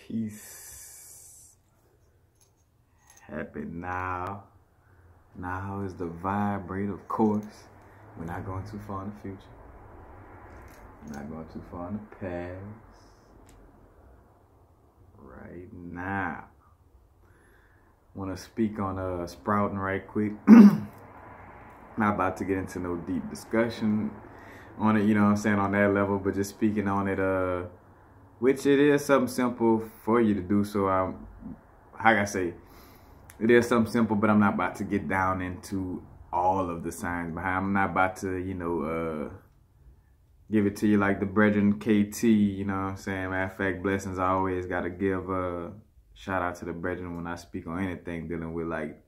Peace. Happy now. Now is the vibrate, of course. We're not going too far in the future. We're not going too far in the past. Right now. Want to speak on sprouting right quick. Not about to get into no deep discussion on it, you know what I'm saying, on that level, but just speaking on it, which it is something simple for you to do. So how can I say, it is something simple, but I'm not about to get down into all of the science behind. I'm not about to, you know, give it to you like the brethren KT, you know what I'm saying. Matter of fact, blessings, I always got to give a shout out to the brethren when I speak on anything dealing with like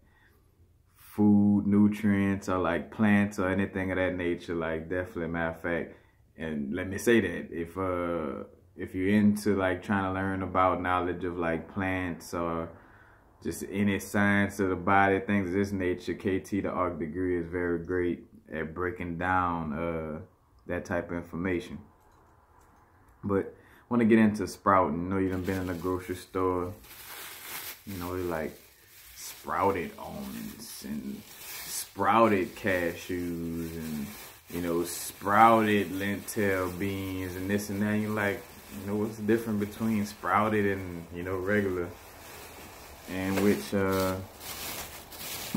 food, nutrients, or like plants or anything of that nature. Like, definitely, matter of fact, and let me say that if you're into like trying to learn about knowledge of like plants or just any science of the body, things of this nature, KT the Arc Degree is very great at breaking down that type of information. But want to get into sprouting. You know, you done been in the grocery store, you know, like sprouted almonds and sprouted cashews and, you know, sprouted lentil beans and this and that. You're like, you know, what's the difference between sprouted and, you know, regular? And which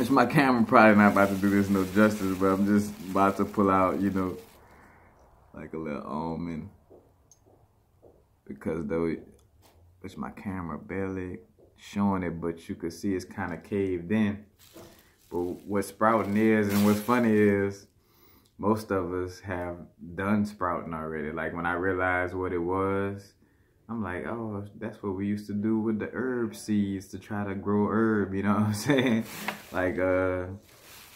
my camera probably not about to do this no justice, but I'm just about to pull out, you know, like a little almond, because though which my camera barely showing it, but you could see it's kind of caved in. But what sprouting is, and what's funny is, most of us have done sprouting already. Like, when I realized what it was, I'm like, oh, that's what we used to do with the herb seeds to try to grow herb, you know what I'm saying? Like, you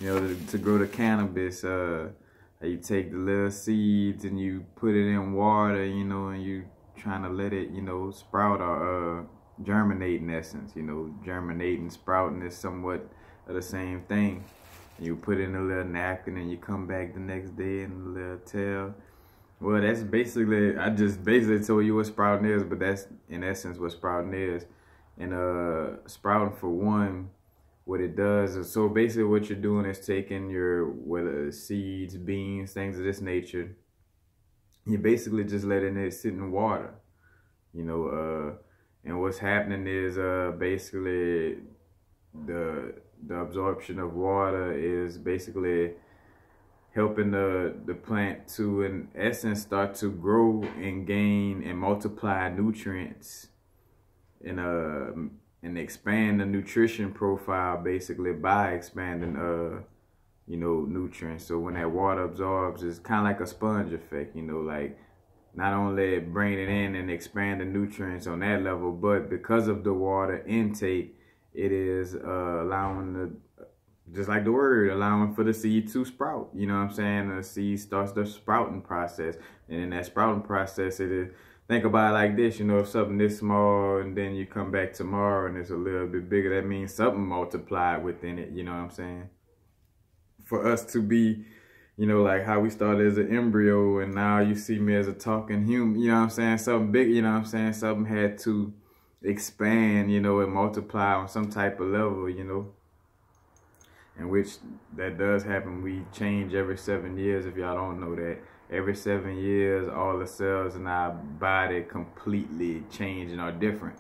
know, to grow the cannabis, you take the little seeds and you put it in water, you know, and you trying to let it, you know, sprout or germinate in essence. You know, germinating, sprouting is somewhat of the same thing. You put it in a little napkin and you come back the next day in a little tail. Well, that's basically, I just basically told you what sprouting is, but that's in essence what sprouting is. And sprouting, for one, what it does is, so basically what you're doing is taking your, whether it's seeds, beans, things of this nature, you're basically just letting it sit in water, you know, and what's happening is basically the absorption of water is basically helping the plant to, in essence, start to grow and gain and multiply nutrients and expand the nutrition profile, basically, by expanding you know, nutrients. So when that water absorbs, it's kind of like a sponge effect, you know, like not only bringing it in and expand the nutrients on that level, but because of the water intake, it is allowing the, just like the word, allowing for the seed to sprout. You know what I'm saying? The seed starts the sprouting process. And in that sprouting process, it is, think about it like this, you know, if something this small and then you come back tomorrow and it's a little bit bigger, that means something multiplied within it, you know what I'm saying? For us to be, you know, like how we started as an embryo and now you see me as a talking human, you know what I'm saying? Something big, you know what I'm saying? Something had to expand, you know, and multiply on some type of level, you know, in which that does happen. We change every 7 years, if y'all don't know that. Every 7 years, all the cells in our body completely change and are different.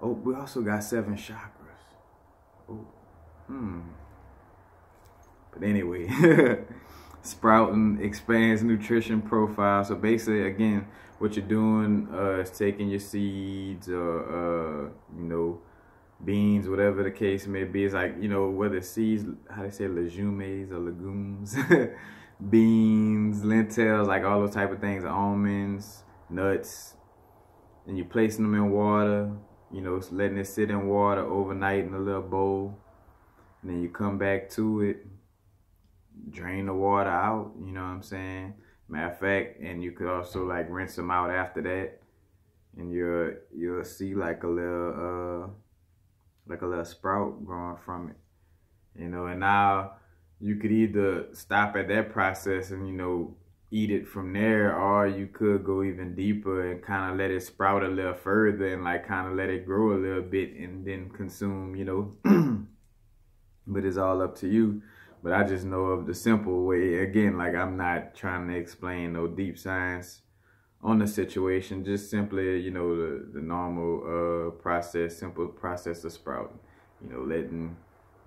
Oh, we also got 7 chakras. Oh, But anyway, sprouting expands nutrition profile. So basically, again, what you're doing is taking your seeds or, you know, beans, whatever the case may be. It's like, you know, whether seeds, how they say, legumes or legumes, beans, lentils, like all those type of things, almonds, nuts, and you placing them in water, you know, letting it sit in water overnight in a little bowl, and then you come back to it, drain the water out, you know what I'm saying? Matter of fact, and you could also like rinse them out after that, and you'll see like a little sprout growing from it, you know. And now you could either stop at that process and, you know, eat it from there, or you could go even deeper and kind of let it sprout a little further and like kind of let it grow a little bit and then consume, you know. But it's all up to you. But I just know of the simple way. Again, like I'm not trying to explain no deep science on the situation, just simply, you know, the normal process, simple process of sprouting. You know, letting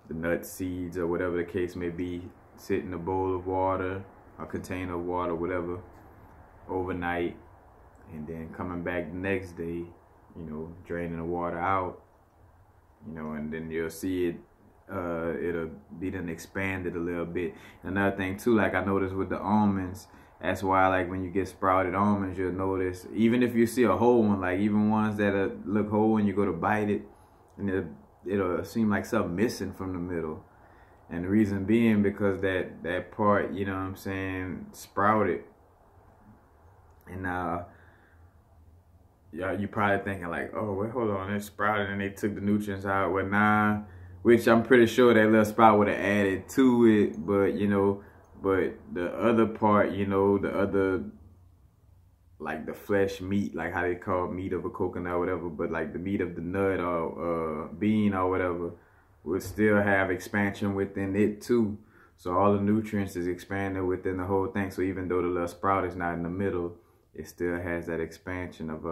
the nuts, seeds, or whatever the case may be, sit in a bowl of water, a container of water, whatever, overnight, and then coming back the next day, you know, draining the water out, you know, and then you'll see it, it'll be then expanded a little bit. Another thing too, like I noticed with the almonds, that's why like when you get sprouted almonds, you'll notice, even if you see a whole one, like even ones that look whole and you go to bite it, and it'll seem like something missing from the middle. And the reason being because that part, you know what I'm saying, sprouted. And you probably thinking like, oh, well, hold on, it sprouted and they took the nutrients out. Well, nah, which I'm pretty sure that little sprout would have added to it. But, you know, but the other part, you know, the other, like the flesh meat, like how they call meat of a coconut or whatever, but like the meat of the nut or bean or whatever, would still have expansion within it too. So all the nutrients is expanded within the whole thing. So even though the little sprout is not in the middle, it still has that expansion of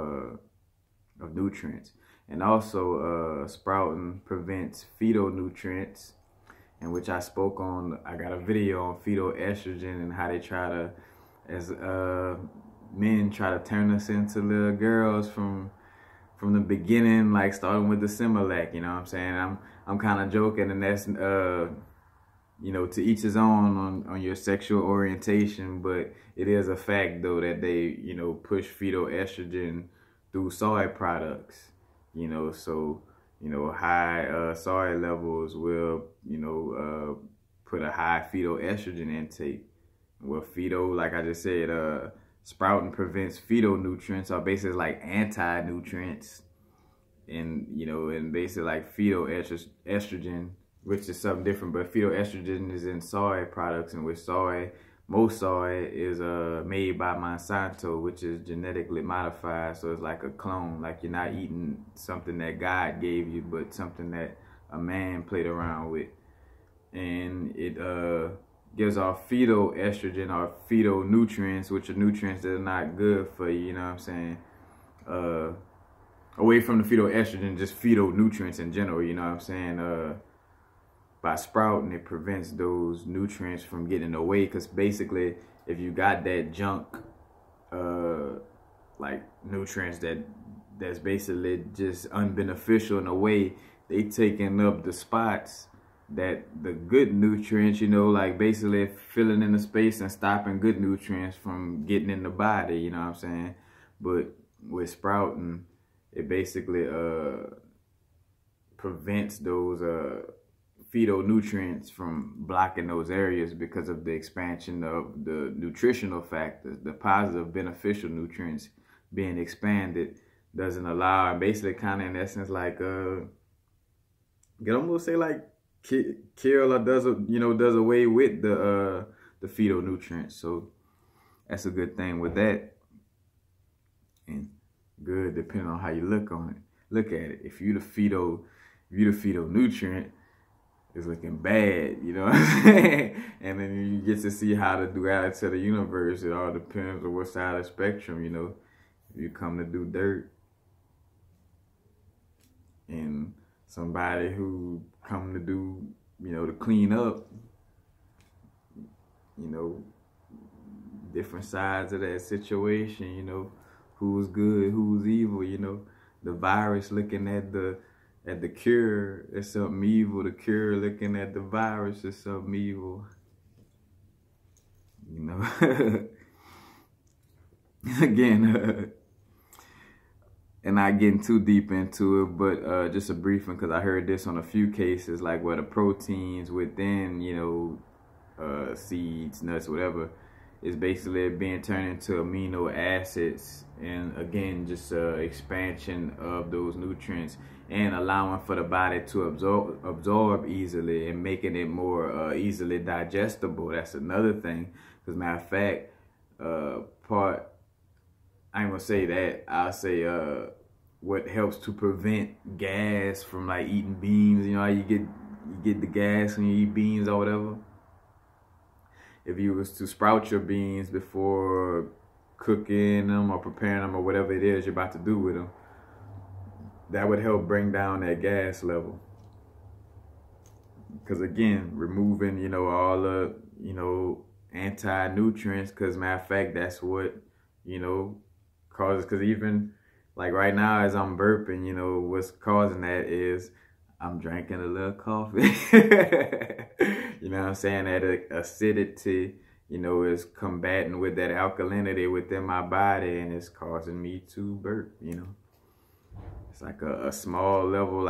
nutrients. And also sprouting prevents phytonutrients, in which I spoke on. I got a video on phytoestrogen and how they try to, as men try to turn us into little girls from the beginning, like starting with the Similac, you know what I'm saying? I'm kind of joking, and that's, you know, to each his own on your sexual orientation, but it is a fact though that they, you know, push phytoestrogen through soy products, you know, so, you know, high soy levels will, you know, put a high phytoestrogen intake. Well, phyto, like I just said, sprouting prevents phytonutrients, or basically like anti-nutrients, and you know, and basically like phytoestrogen, which is something different. But phytoestrogen is in soy products, and with soy, most soy is made by Monsanto, which is genetically modified. So it's like a clone, like you're not eating something that God gave you, but something that a man played around with, and it gives off phytoestrogen or phytonutrients, which are nutrients that are not good for you, you know what I'm saying? Away from the phytoestrogen, just phytonutrients in general, you know what I'm saying? By sprouting, it prevents those nutrients from getting away, because basically, if you got that junk, like nutrients that's basically just unbeneficial in a way, they taking up the spots that the good nutrients, you know, like basically filling in the space and stopping good nutrients from getting in the body, you know what I'm saying? But with sprouting, it basically prevents those phytonutrients from blocking those areas because of the expansion of the nutritional factors. The positive beneficial nutrients being expanded doesn't allow, and basically kind of in essence like you can almost say like kill or does away with the phytonutrients. So that's a good thing with that, and good depending on how you look at it. If you the phytonutrient, it's looking bad, you know what I'm saying? And then you get to see how the duality of the universe. It all depends on what side of the spectrum, you know. If you come to do dirt, and somebody who come to do, you know, to clean up, you know, different sides of that situation, you know, who's good, who's evil, you know. The virus looking at the cure is something evil. The cure looking at the virus is something evil, you know. Again, and not getting too deep into it, but just a brief one, because I heard this on a few cases, like where the proteins within, you know, seeds, nuts, whatever, is basically being turned into amino acids, and again, just expansion of those nutrients and allowing for the body to absorb easily and making it more easily digestible. That's another thing, because matter of fact, part. I ain't gonna say that. I'll say what helps to prevent gas from like eating beans. You know how you get the gas when you eat beans or whatever. If you was to sprout your beans before cooking them or preparing them or whatever it is you're about to do with them, that would help bring down that gas level. Because again, removing, you know, all the, you know, anti-nutrients, because matter of fact, that's what, you know, causes, because even like right now as I'm burping, you know, what's causing that is I'm drinking a little coffee. You know what I'm saying? That acidity, you know, is combating with that alkalinity within my body, and it's causing me to burp, you know. It's like a small level,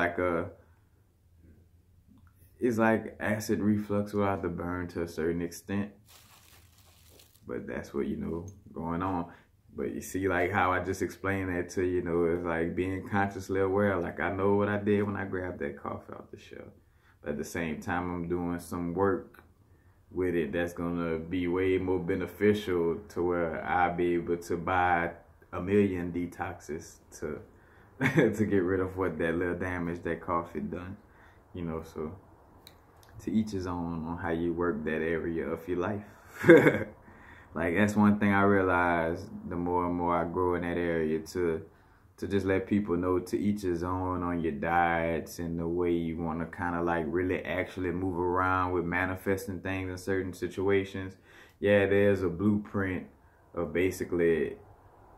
it's like acid reflux without the burn to a certain extent. But that's what, you know, going on. But you see, like how I just explained that to you, you know, it's like being consciously aware. Like I know what I did when I grabbed that coffee off the shelf. But at the same time, I'm doing some work with it that's gonna be way more beneficial to where I'll be able to buy 1 million detoxes to to get rid of what that little damage that coffee done. You know, so to each his own on how you work that area of your life. Like that's one thing I realized the more and more I grow in that area, to just let people know, to each his own on your diets and the way you want to kind of like really actually move around with manifesting things in certain situations. Yeah, there's a blueprint of basically,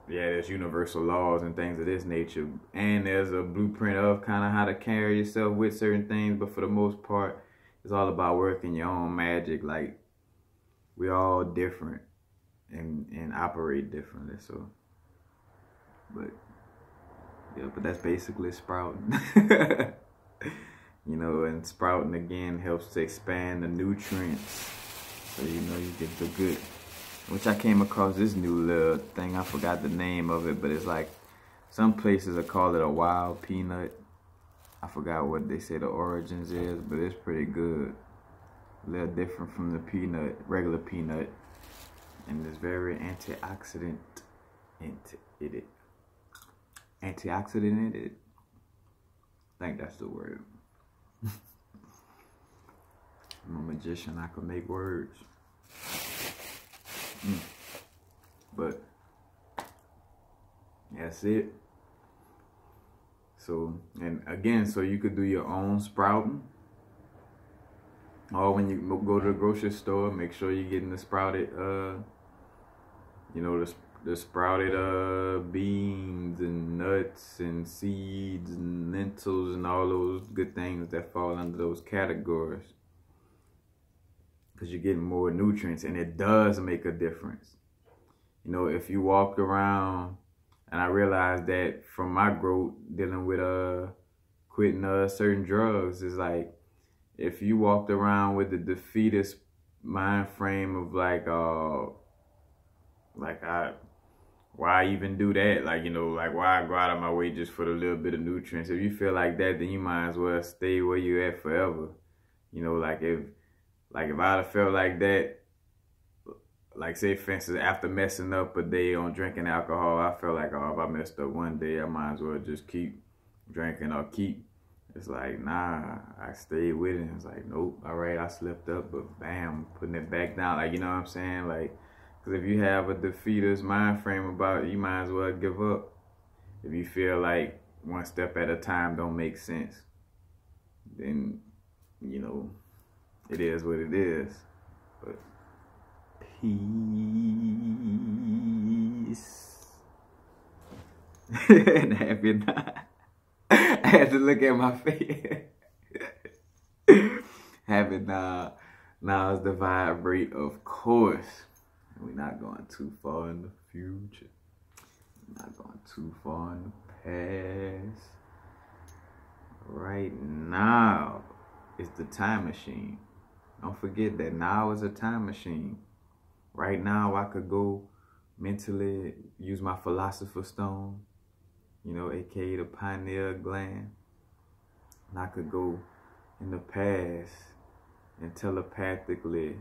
yeah, there's universal laws and things of this nature. And there's a blueprint of kind of how to carry yourself with certain things. But for the most part, it's all about working your own magic. Like, we're all different and operate differently. So, but, yeah, but that's basically sprouting. You know, and sprouting, again, helps to expand the nutrients. So, you know, you get the good. Which I came across this new little thing. I forgot the name of it, but it's like some places will call it a wild peanut. I forgot what they say the origins is, but it's pretty good. A little different from the peanut, regular peanut. And it's very antioxidant. Antioxidant. I think that's the word. I'm a magician. I can make words. But that's it. So, and again, so you could do your own sprouting. Or when you go to the grocery store, make sure you're getting the sprouted, you know, the sprouted beans and nuts and seeds and lentils and all those good things that fall under those categories. Because you're getting more nutrients, and it does make a difference. You know, if you walk around, and I realized that from my growth dealing with quitting certain drugs, is like if you walked around with the defeatist mind frame of why even do that? Like, you know, like why go out of my way just for the little bit of nutrients? If you feel like that, then you might as well stay where you at forever. You know, like if I'd have felt like that, like say for instance, after messing up a day on drinking alcohol, I felt like, oh, if I messed up one day, I might as well just keep drinking or keep. It's like, nah, I stayed with it. It's like, nope, all right, I slipped up, but bam, putting it back down. Like, you know what I'm saying? Like, because if you have a defeatist mind frame about it, you might as well give up. If you feel like one step at a time don't make sense, then, you know, it is what it is. But peace. And happy night. I had to look at my face. Having now is the vibrate, of course. We're not going too far in the future. We're not going too far in the past. Right now is the time machine. Don't forget that now is a time machine. Right now I could go mentally use my philosopher's stone, you know, aka the pineal gland. And I could go in the past and telepathically,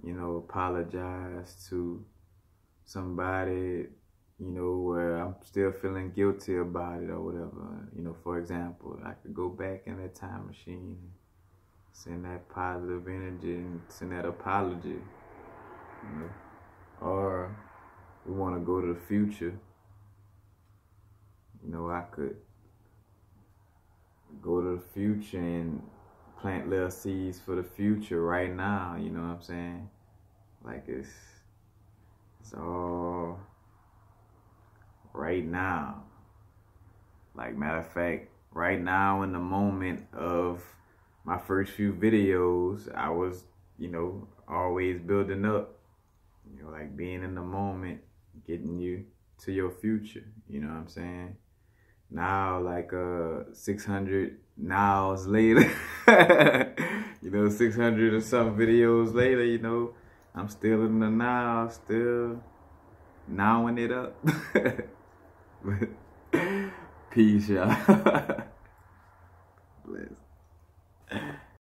you know, apologize to somebody, you know, where I'm still feeling guilty about it or whatever. You know, for example, I could go back in that time machine, send that positive energy and send that apology, you know. Or we want to go to the future. You know, I could go to the future and plant little seeds for the future right now, you know what I'm saying? Like it's all right now. Like, matter of fact, right now in the moment of my first few videos, I was, you know, always building up, you know, like being in the moment, getting you to your future, you know what I'm saying? Now, like 600 nows later, you know, 600 or some videos later, you know, I'm still in the now, still nowing it up. Peace, y'all.